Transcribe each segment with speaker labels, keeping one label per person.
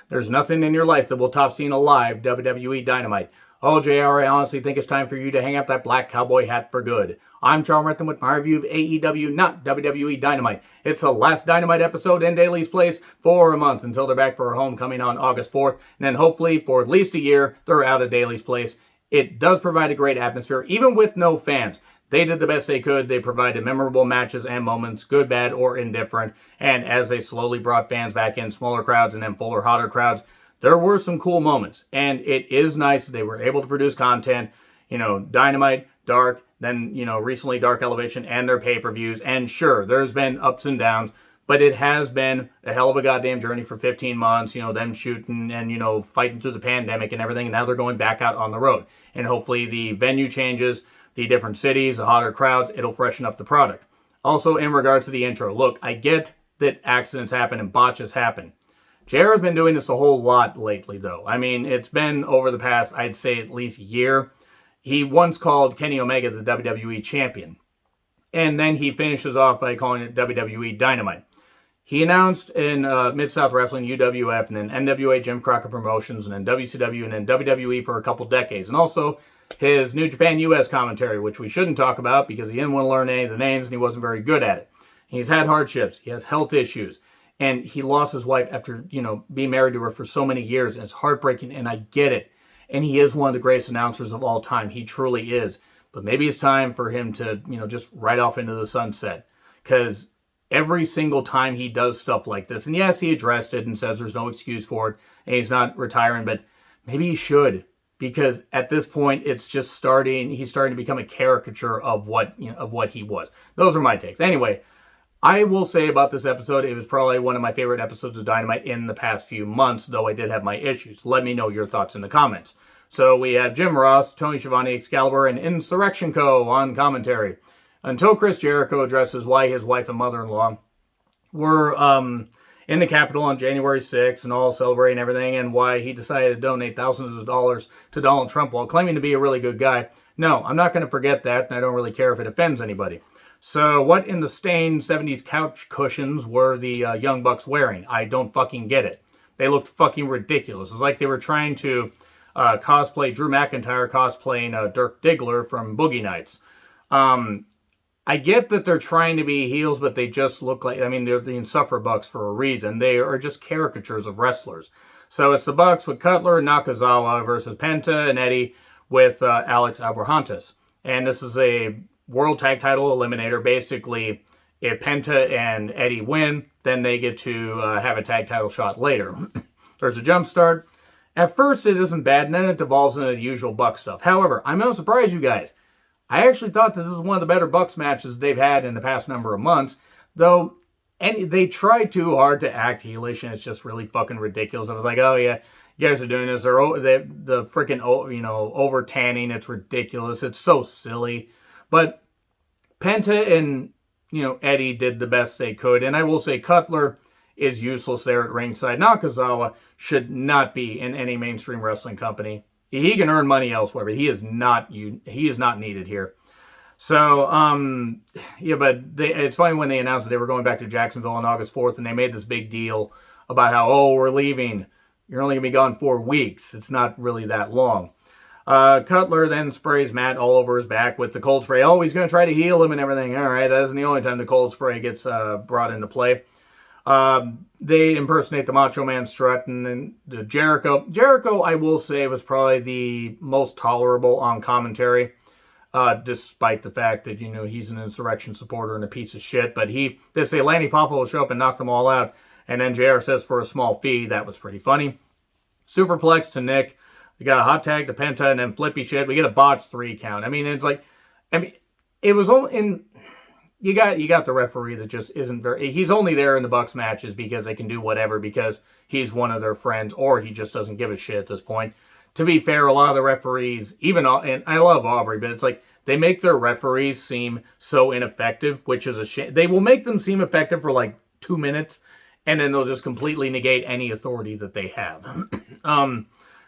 Speaker 1: There's nothing in your life that will top seeing a live WWE Dynamite. Oh, JR, I honestly think it's time for you to hang up that black cowboy hat for good. I'm Charles Rentham with my review of AEW, not WWE Dynamite. It's the last Dynamite episode in Daily's place for a month until they're back for a homecoming on August 4th. And then hopefully for at least a year, they're out of Daily's place. It does provide a great atmosphere, even with no fans. They did the best they could. They provided memorable matches and moments, good, bad, or indifferent. And as they slowly brought fans back in, smaller crowds and then fuller, hotter crowds, there were some cool moments. And it is nice that they were able to produce content. You know, Dynamite, Dark, then, you know, recently Dark Elevation and their pay-per-views. And sure, there's been ups and downs, but it has been a hell of a goddamn journey for 15 months, you know, them shooting and, you know, fighting through the pandemic and everything. And now they're going back out on the road. And hopefully the venue changes, the different cities, the hotter crowds, it'll freshen up the product. Also, in regards to the intro, look, I get that accidents happen and botches happen. JR has been doing this a whole lot lately, though. I mean, it's been over the past, I'd say, at least year. He once called Kenny Omega the WWE Champion. And then he finishes off by calling it WWE Dynamite. He announced in Mid-South Wrestling, UWF, and then NWA Jim Crockett Promotions, and then WCW, and then WWE for a couple decades. And also his New Japan US commentary, which we shouldn't talk about because he didn't want to learn any of the names and he wasn't very good at it. He's had hardships. He has health issues. And he lost his wife after, you know, being married to her for so many years. And it's heartbreaking, and I get it. And he is one of the greatest announcers of all time. He truly is. But maybe it's time for him to, you know, just ride off into the sunset. Because every single time he does stuff like this, and yes, he addressed it and says there's no excuse for it, and he's not retiring, but maybe he should. Because at this point, it's just he's starting to become a caricature of what, you know, of what he was. Those are my takes. Anyway, I will say about this episode, it was probably one of my favorite episodes of Dynamite in the past few months, though I did have my issues. Let me know your thoughts in the comments. So we have Jim Ross, Tony Schiavone, Excalibur, and Insurrection Co. on commentary. Until Chris Jericho addresses why his wife and mother-in-law were in the Capitol on January 6th and all celebrating everything, and why he decided to donate thousands of dollars to Donald Trump while claiming to be a really good guy. No, I'm not going to forget that, and I don't really care if it offends anybody. So what in the stained 70s couch cushions were the Young Bucks wearing? I don't fucking get it. They looked fucking ridiculous. It's like they were trying to cosplay Drew McIntyre cosplaying Dirk Diggler from Boogie Nights. I get that they're trying to be heels, but they just look like, I mean, they're the Insuffer Bucks for a reason. They are just caricatures of wrestlers. So it's the Bucks with Cutler and Nakazawa versus Penta and Eddie with Alex Abrahantes. And this is a World Tag Title Eliminator. Basically, if Penta and Eddie win, then they get to have a tag title shot later. There's a jump start. At first, it isn't bad, and then it devolves into the usual Buck stuff. However, I'm going to surprise you guys. I actually thought that this was one of the better Bucks matches they've had in the past number of months, though they try too hard to act heelish, and it's just really fucking ridiculous. I was like, oh yeah, you guys are doing this. They're the freaking, you know, over tanning. It's ridiculous. It's so silly. But Penta and, you know, Eddie did the best they could, and I will say Cutler is useless there at ringside. Nakazawa should not be in any mainstream wrestling company. He can earn money elsewhere, but he is not needed here. So, yeah, but it's funny when they announced that they were going back to Jacksonville on August 4th, and they made this big deal about how, oh, we're leaving. You're only going to be gone 4 weeks. It's not really that long. Cutler then sprays Matt all over his back with the cold spray. Oh, he's going to try to heal him and everything. All right, that isn't the only time the cold spray gets brought into play. They impersonate the Macho Man strut, and then the Jericho. Jericho, I will say, was probably the most tolerable on commentary, despite the fact that, you know, he's an insurrection supporter and a piece of shit. But they say Lanny Poffo will show up and knock them all out, and then JR says for a small fee. That was pretty funny. Superplex to Nick. We got a hot tag to Penta, and then flippy shit. We get a botched 3 count. I mean, it's like, it was only in. You got the referee that just isn't very. He's only there in the Bucks matches because they can do whatever because he's one of their friends, or he just doesn't give a shit at this point. To be fair, a lot of the referees, and I love Aubrey, but it's like they make their referees seem so ineffective, which is a shame. They will make them seem effective for like 2 minutes, and then they'll just completely negate any authority that they have.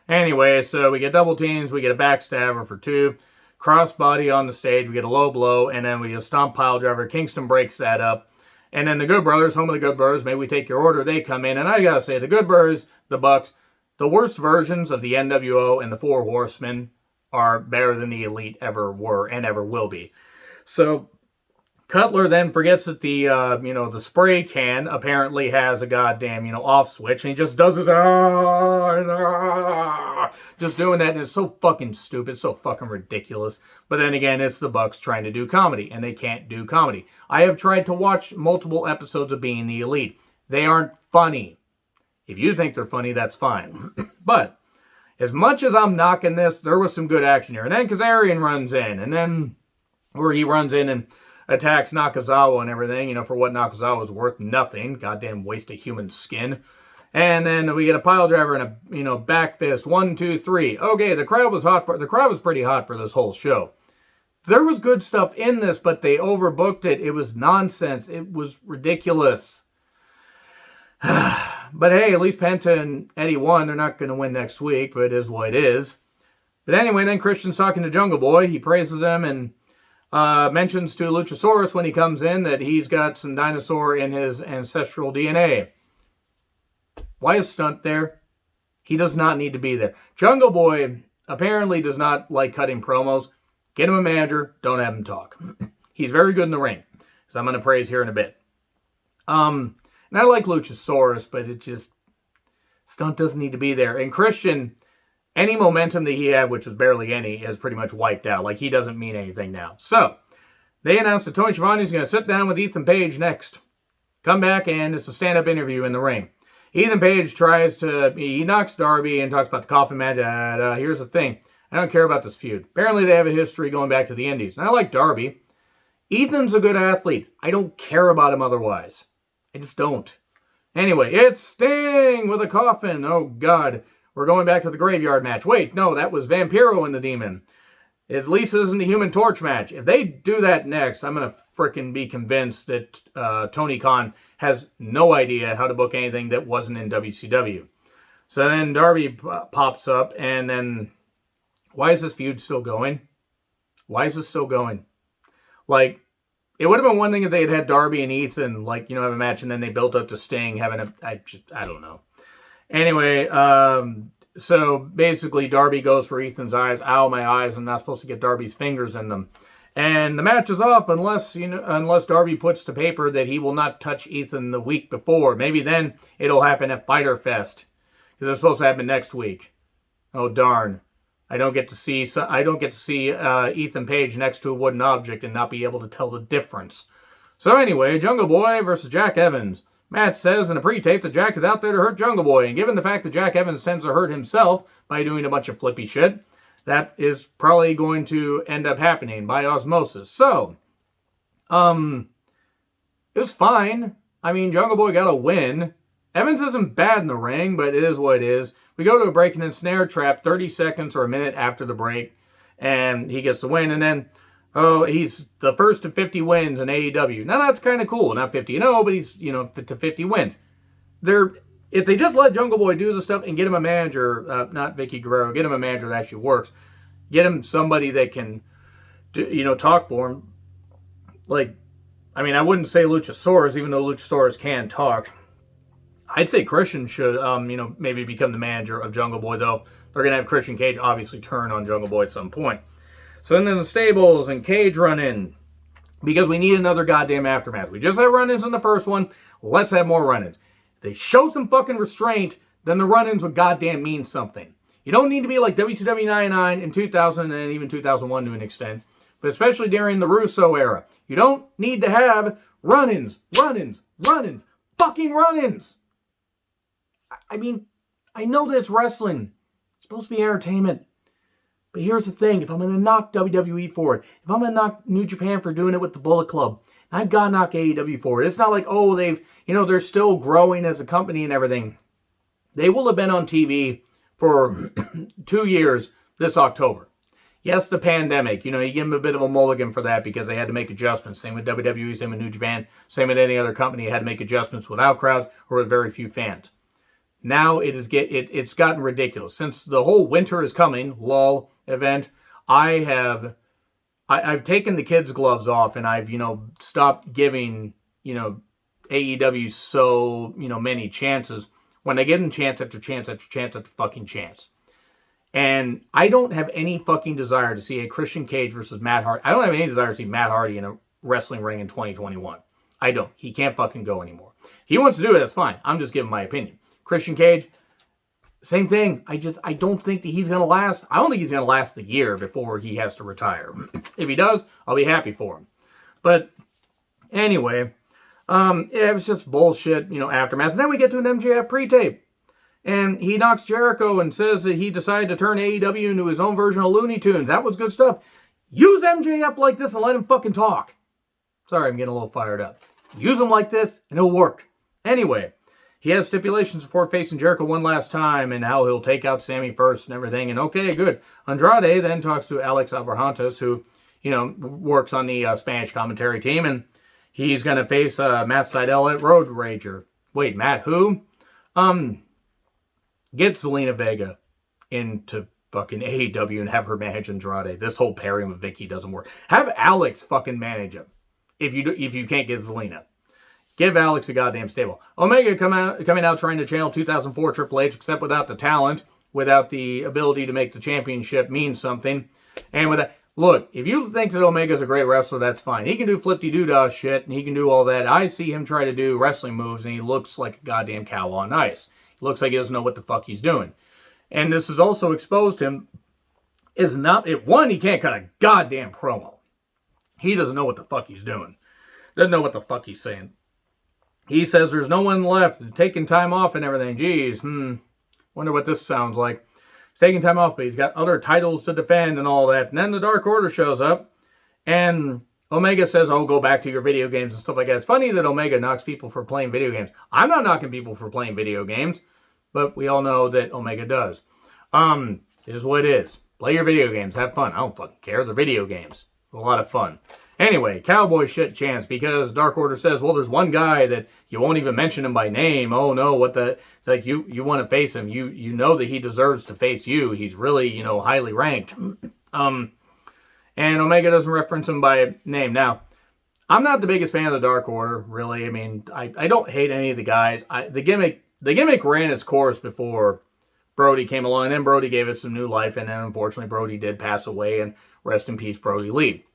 Speaker 1: Anyway, so we get double teams, we get a backstabber for 2. Crossbody on the stage, we get a low blow, and then we get a stomp pile driver. Kingston breaks that up, And then the Good Brothers, home of the Good Brothers, May We Take Your Order, they come in. And I gotta say, the Good Brothers, the Bucks, the worst versions of the NWO and the Four Horsemen are better than the Elite ever were and ever will be. So Cutler then forgets that the spray can apparently has a goddamn, off switch, and he just does his, just doing that, and it's so fucking stupid, so fucking ridiculous. But then again, it's the Bucks trying to do comedy, and they can't do comedy. I have tried to watch multiple episodes of Being the Elite. They aren't funny. If you think they're funny, that's fine. But as much as I'm knocking this, there was some good action here. And then Kazarian runs in, and then, or he runs in and attacks Nakazawa and everything, for what Nakazawa's worth, nothing. Goddamn waste of human skin. And then we get a pile driver and a, back fist. 1, 2, 3. Okay, the crowd was pretty hot for this whole show. There was good stuff in this, but they overbooked it. It was nonsense. It was ridiculous. But hey, at least Penta and Eddie won. They're not going to win next week, but it is what it is. But anyway, then Christian's talking to Jungle Boy. He praises them and mentions to Luchasaurus when he comes in that he's got some dinosaur in his ancestral DNA. Why is Stunt there? He does not need to be there. Jungle Boy apparently does not like cutting promos. Get him a manager. Don't have him talk. He's very good in the ring, so I'm going to praise here in a bit. And I like Luchasaurus, but Stunt doesn't need to be there. And Christian, any momentum that he had, which was barely any, is pretty much wiped out. Like, he doesn't mean anything now. So, they announced that Tony Schiavone is going to sit down with Ethan Page next. Come back, and it's a stand-up interview in the ring. Ethan Page he knocks Darby and talks about the coffin match. Here's the thing. I don't care about this feud. Apparently, they have a history going back to the Indies. And I like Darby. Ethan's a good athlete. I don't care about him otherwise. I just don't. Anyway, it's Sting with a coffin. Oh, God. We're going back to the graveyard match. Wait, no, that was Vampiro and the Demon. At least this isn't the Human Torch match. If they do that next, I'm going to frickin' be convinced that Tony Khan has no idea how to book anything that wasn't in WCW. So then Darby pops up, and then why is this feud still going? Why is this still going? Like, it would have been one thing if they had Darby and Ethan, have a match, and then they built up to Sting having I don't know. Anyway, so basically Darby goes for Ethan's eyes. Ow, my eyes. I'm not supposed to get Darby's fingers in them. And the match is off unless Darby puts to paper that he will not touch Ethan the week before. Maybe then it'll happen at Fyter Fest, because it's supposed to happen next week. Oh, darn. I don't get to see Ethan Page next to a wooden object and not be able to tell the difference. So anyway, Jungle Boy versus Jack Evans. Matt says in a pre-tape that Jack is out there to hurt Jungle Boy, and given the fact that Jack Evans tends to hurt himself by doing a bunch of flippy shit, that is probably going to end up happening by osmosis. So, it was fine. I mean, Jungle Boy got a win. Evans isn't bad in the ring, but it is what it is. We go to a break and then snare trap 30 seconds or a minute after the break, and he gets the win, and then he's the first to 50 wins in AEW. Now, that's kind of cool. Not 50-0, but he's, to 50 wins. If they just let Jungle Boy do the stuff and get him a manager, not Vicky Guerrero, get him a manager that actually works. Get him somebody that can, talk for him. I wouldn't say Luchasaurus, even though Luchasaurus can talk. I'd say Christian should, maybe become the manager of Jungle Boy, though. They're going to have Christian Cage obviously turn on Jungle Boy at some point. So then the Stables and Cage run in, because we need another goddamn aftermath. We just had run-ins in the first one. Let's have more run-ins. If they show some fucking restraint, then the run-ins would goddamn mean something. You don't need to be like WCW 99 in 2000 and even 2001 to an extent, but especially during the Russo era. You don't need to have run-ins, fucking run-ins. I mean, I know that it's wrestling. It's supposed to be entertainment. But here's the thing. If I'm going to knock WWE for it, if I'm going to knock New Japan for doing it with the Bullet Club, I've got to knock AEW for it. It's not like, they're still growing as a company and everything. They will have been on TV for 2 years this October. Yes, the pandemic. You give them a bit of a mulligan for that because they had to make adjustments. Same with WWE, same with New Japan, same with any other company. Had to make adjustments without crowds or with very few fans. Now it's gotten ridiculous. Since the whole winter is coming, lull event, I've taken the kids' gloves off and I've, stopped giving, AEW so, many chances when they give them chance after chance after chance after fucking chance. And I don't have any fucking desire to see a Christian Cage versus Matt Hardy. I don't have any desire to see Matt Hardy in a wrestling ring in 2021. I don't. He can't fucking go anymore. If he wants to do it, that's fine. I'm just giving my opinion. Christian Cage, same thing. I don't think that he's going to last. I don't think he's going to last the year before he has to retire. If he does, I'll be happy for him. But anyway, it was just bullshit, aftermath. And then we get to an MJF pre-tape. And he knocks Jericho and says that he decided to turn AEW into his own version of Looney Tunes. That was good stuff. Use MJF like this and let him fucking talk. Sorry, I'm getting a little fired up. Use him like this and it'll work. Anyway, he has stipulations before facing Jericho one last time and how he'll take out Sammy first and everything. And okay, good. Andrade then talks to Alex Abrahantes, who, works on the Spanish commentary team. And he's going to face Matt Sydal at Road Rager. Wait, Matt who? Get Zelina Vega into fucking AEW and have her manage Andrade. This whole pairing with Vicky doesn't work. Have Alex fucking manage him. If you can't get Zelina. Give Alex a goddamn stable. Omega coming out trying to channel 2004 Triple H, except without the talent, without the ability to make the championship mean something. And with that, look, if you think that Omega's a great wrestler, that's fine. He can do flip-de-doo-dah shit, and he can do all that. I see him try to do wrestling moves, and he looks like a goddamn cow on ice. Looks like he doesn't know what the fuck he's doing. And this has also exposed him is not, one, he can't cut a goddamn promo. He doesn't know what the fuck he's doing. Doesn't know what the fuck he's saying. He says there's no one left, taking time off and everything. Jeez, wonder what this sounds like. He's taking time off, but he's got other titles to defend and all that. And then the Dark Order shows up, and Omega says, oh, go back to your video games and stuff like that. It's funny that Omega knocks people for playing video games. I'm not knocking people for playing video games. But we all know that Omega does. It is what it is. Play your video games. Have fun. I don't fucking care. They're video games. A lot of fun. Anyway, Cowboy shit chance because Dark Order says, well, there's one guy that you won't even mention him by name. Oh, no, what the... It's like, you want to face him. You know that he deserves to face you. He's really, highly ranked. And Omega doesn't reference him by name. Now, I'm not the biggest fan of the Dark Order, really. I mean, I don't hate any of the guys. The gimmick ran its course before Brody came along, and then Brody gave it some new life, and then unfortunately Brody did pass away, and rest in peace, Brody Lee.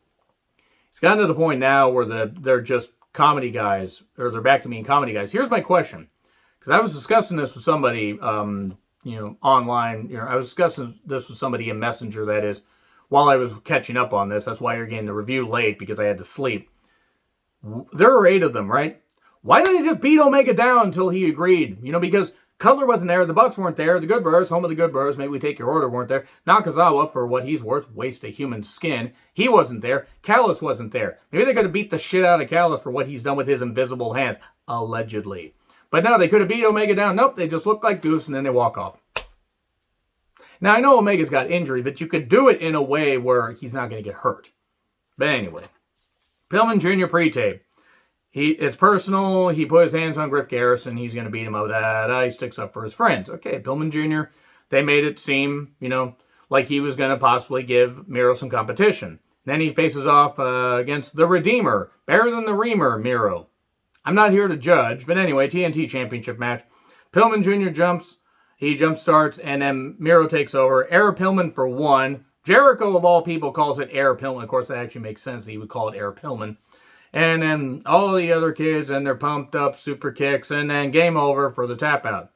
Speaker 1: It's gotten to the point now where they're just comedy guys, or they're back to being comedy guys. Here's my question, because I was discussing this with somebody, online. I was discussing this with somebody in Messenger, that is, while I was catching up on this. That's why you're getting the review late, because I had to sleep. There are 8 of them, right? Why didn't they just beat Omega down until he agreed? Because Cutler wasn't there, the Bucks weren't there, the Good Brothers, home of the Good Brothers, maybe we take your order, weren't there. Nakazawa, for what he's worth, waste of human skin, he wasn't there. Callis wasn't there. Maybe they could have beat the shit out of Callis for what he's done with his invisible hands, allegedly. But no, they could have beat Omega down. Nope, they just look like goose and then they walk off. Now, I know Omega's got injuries, but you could do it in a way where he's not going to get hurt. But anyway, Pillman Jr. pre-tape. It's personal. He put his hands on Griff Garrison. He's going to beat him up. He sticks up for his friends. Okay, Pillman Jr., they made it seem, like he was going to possibly give Miro some competition. Then he faces off against the Redeemer. Better than the Reamer, Miro. I'm not here to judge, but anyway, TNT Championship match. Pillman Jr. jumps. He jump starts, and then Miro takes over. Air Pillman for 1. Jericho, of all people, calls it Air Pillman. Of course, that actually makes sense. He would call it Air Pillman. And then all the other kids, and they're pumped up, super kicks, and then game over for the tap out.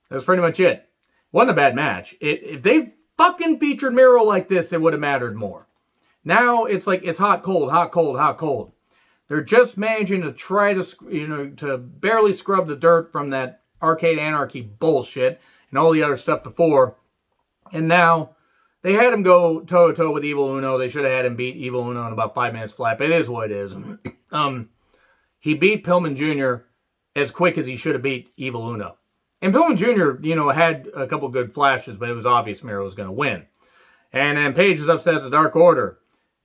Speaker 1: That's pretty much it. Wasn't a bad match. If they fucking featured Miro like this, it would have mattered more. Now it's like it's hot, cold, hot, cold, hot, cold. They're just managing to try to, to barely scrub the dirt from that Arcade Anarchy bullshit and all the other stuff before. And now they had him go toe-to-toe with Evil Uno. They should have had him beat Evil Uno in about 5 minutes flat, but it is what it is. He beat Pillman Jr. as quick as he should have beat Evil Uno. And Pillman Jr., had a couple good flashes, but it was obvious Miro was going to win. And then Paige is upset at the Dark Order.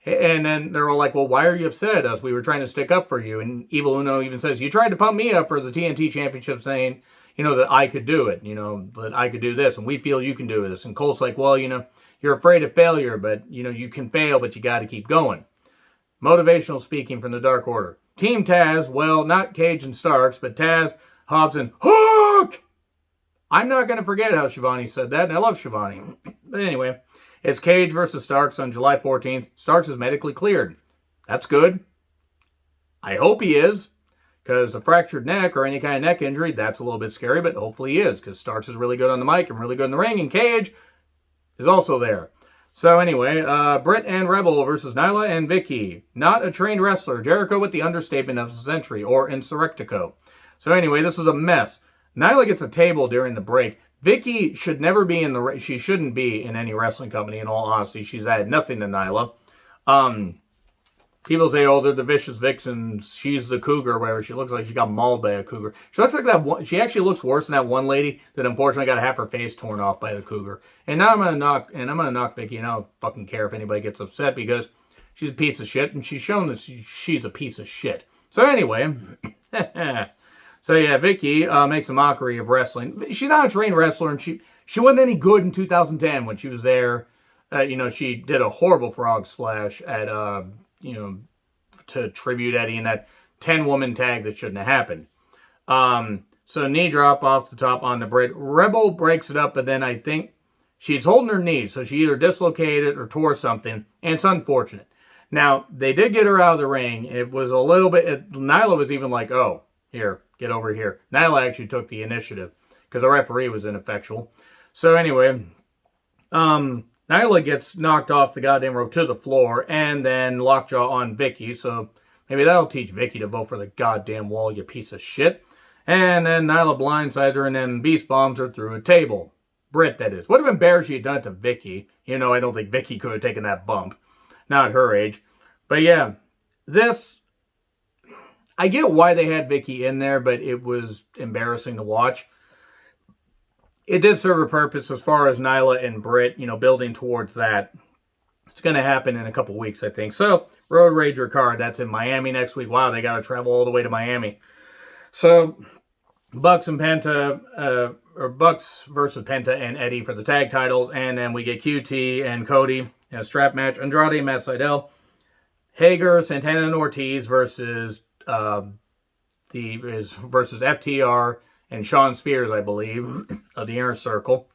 Speaker 1: And then they're all like, well, why are you upset at us? We were trying to stick up for you. And Evil Uno even says, you tried to pump me up for the TNT Championship saying, that I could do it, that I could do this, and we feel you can do this. And Colt's like, well, you're afraid of failure, but, you can fail, but you got to keep going. Motivational speaking from the Dark Order. Team Taz, well, not Cage and Starks, but Taz, Hobbs, and Hook! I'm not going to forget how Shivani said that, and I love Shivani. But anyway, it's Cage versus Starks on July 14th. Starks is medically cleared. That's good. I hope he is, because a fractured neck or any kind of neck injury, that's a little bit scary, but hopefully he is, because Starks is really good on the mic and really good in the ring, and Cage is also there. So anyway, Britt and Rebel versus Nyla and Vicky. Not a trained wrestler. Jericho with the understatement of the century, or Insurrectico. So anyway, this is a mess. Nyla gets a table during the break. Vicky should never be she shouldn't be in any wrestling company, in all honesty. She's added nothing to Nyla. People say, oh, they're the Vicious Vixens. She's the Cougar, whatever. She looks like she got mauled by a cougar. She looks like that one. She actually looks worse than that one lady that unfortunately got half her face torn off by the cougar. And now I'm gonna knock Vicky, and I don't fucking care if anybody gets upset because she's a piece of shit, and she's shown that she's a piece of shit. So anyway, so yeah, Vicky makes a mockery of wrestling. She's not a trained wrestler, and she wasn't any good in 2010 when she was there. She did a horrible frog splash at to tribute Eddie in that 10-woman tag that shouldn't have happened. So knee drop off the top on the Brit. Rebel breaks it up, but then I think she's holding her knee, so she either dislocated or tore something, and it's unfortunate. Now, they did get her out of the ring. It was a little bit, Nyla was even like, oh, here, get over here. Nyla actually took the initiative, because the referee was ineffectual. So anyway, Nyla gets knocked off the goddamn rope to the floor, and then lockjaw on Vicky, so maybe that'll teach Vicky to vote for the goddamn wall, you piece of shit. And then Nyla blindsides her and then beast bombs her through a table. Britt, that is. Would have been better if she had done it to Vicky. I don't think Vicky could have taken that bump. Not at her age. But yeah, I get why they had Vicky in there, but it was embarrassing to watch. It did serve a purpose as far as Nyla and Britt, building towards that. It's going to happen in a couple weeks, I think. So, Road Rager card, that's in Miami next week. Wow, they got to travel all the way to Miami. So, Bucks and Penta, or Bucks versus Penta and Eddie for the tag titles. And then we get QT and Cody in a strap match. Andrade and Matt Sydal. Hager, Santana, and Ortiz versus FTR and Sean Spears, I believe, of the Inner Circle.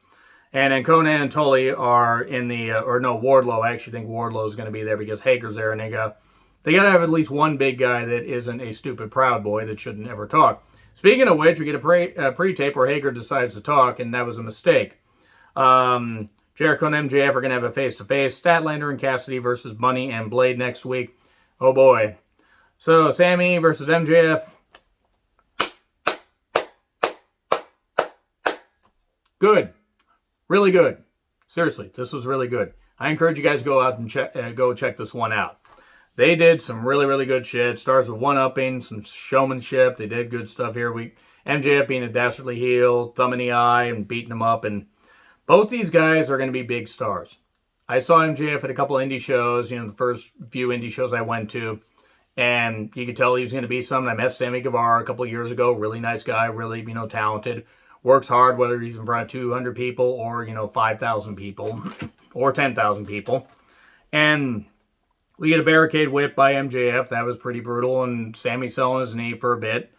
Speaker 1: And then Conan and Tully are in the, Wardlow. I actually think Wardlow is going to be there because Hager's there, and they got to have at least one big guy that isn't a stupid Proud Boy that shouldn't ever talk. Speaking of which, we get a pre-tape where Hager decides to talk, and that was a mistake. Jericho and MJF are going to have a face-to-face. Statlander and Cassidy versus Bunny and Blade next week. Oh boy. So, Sammy versus MJF. Good. Really good. Seriously, this was really good. I encourage you guys to go out and check this one out. They did some really, really good shit. Starts with one-upping, some showmanship. They did good stuff here. MJF being a dastardly heel, thumb in the eye, and beating him up. And both these guys are going to be big stars. I saw MJF at a couple indie shows, the first few indie shows I went to. And you could tell he was going to be something. I met Sammy Guevara a couple years ago. Really nice guy, really, talented. Works hard, whether he's in front of 200 people or, 5,000 people or 10,000 people. And we get a barricade whip by MJF. That was pretty brutal. And Sammy selling his knee for a bit.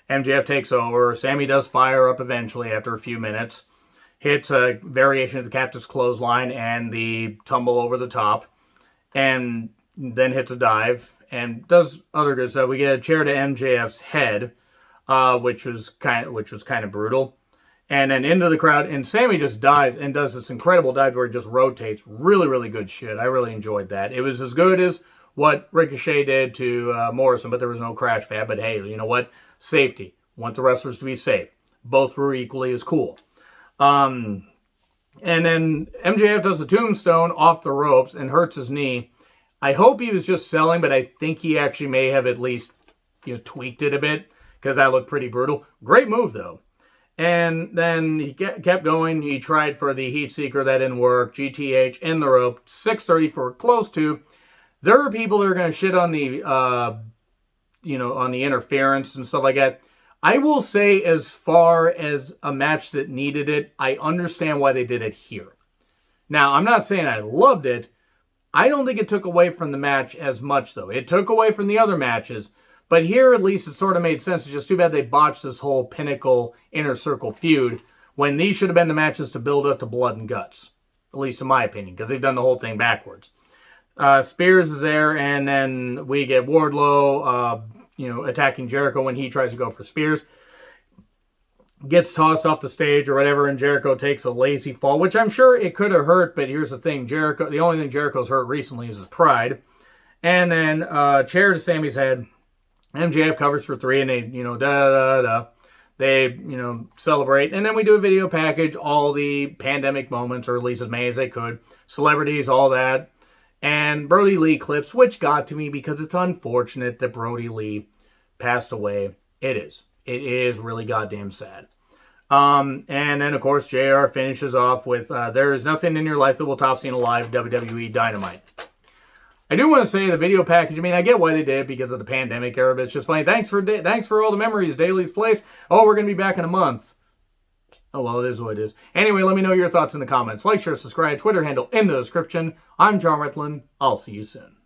Speaker 1: MJF takes over. Sammy does fire up eventually after a few minutes. Hits a variation of the Cactus Clothesline and the tumble over the top. And then hits a dive. And does other good stuff. We get a chair to MJF's head, which was kind of brutal. And then into the crowd, and Sammy just dives and does this incredible dive where he just rotates. Really, really good shit. I really enjoyed that. It was as good as what Ricochet did to Morrison, but there was no crash pad. But hey, you know what? Safety. Want the wrestlers to be safe. Both were equally as cool. And then MJF does the tombstone off the ropes and hurts his knee. I hope he was just selling, but I think he actually may have at least tweaked it a bit because that looked pretty brutal. Great move, though. And then he kept going. He tried for the heat seeker. That didn't work. GTH in the rope. 6:30 for close to. There are people that are going to shit on the, on the interference and stuff like that. I will say, as far as a match that needed it, I understand why they did it here. Now, I'm not saying I loved it. I don't think it took away from the match as much, though. It took away from the other matches. But here, at least, it sort of made sense. It's just too bad they botched this whole Pinnacle Inner Circle feud when these should have been the matches to build up to Blood and Guts. At least in my opinion, because they've done the whole thing backwards. Spears is there, and then we get Wardlow, attacking Jericho when he tries to go for Spears. Gets tossed off the stage or whatever, and Jericho takes a lazy fall, which I'm sure it could have hurt, but here's the thing. The only thing Jericho's hurt recently is his pride. And then chair to Sammy's head. MJF covers for 3, and they, They, celebrate. And then we do a video package, all the pandemic moments, or at least as many as they could. Celebrities, all that. And Brody Lee clips, which got to me because it's unfortunate that Brody Lee passed away. It is. It is really goddamn sad. And then, of course, JR finishes off with, there is nothing in your life that will top seeing alive, WWE Dynamite. I do want to say the video package, I get why they did it because of the pandemic era, but it's just funny. Thanks for all the memories, Daly's Place. Oh, we're going to be back in a month. Oh, well, it is what it is. Anyway, let me know your thoughts in the comments. Like, share, subscribe, Twitter handle in the description. I'm John Ritlin. I'll see you soon.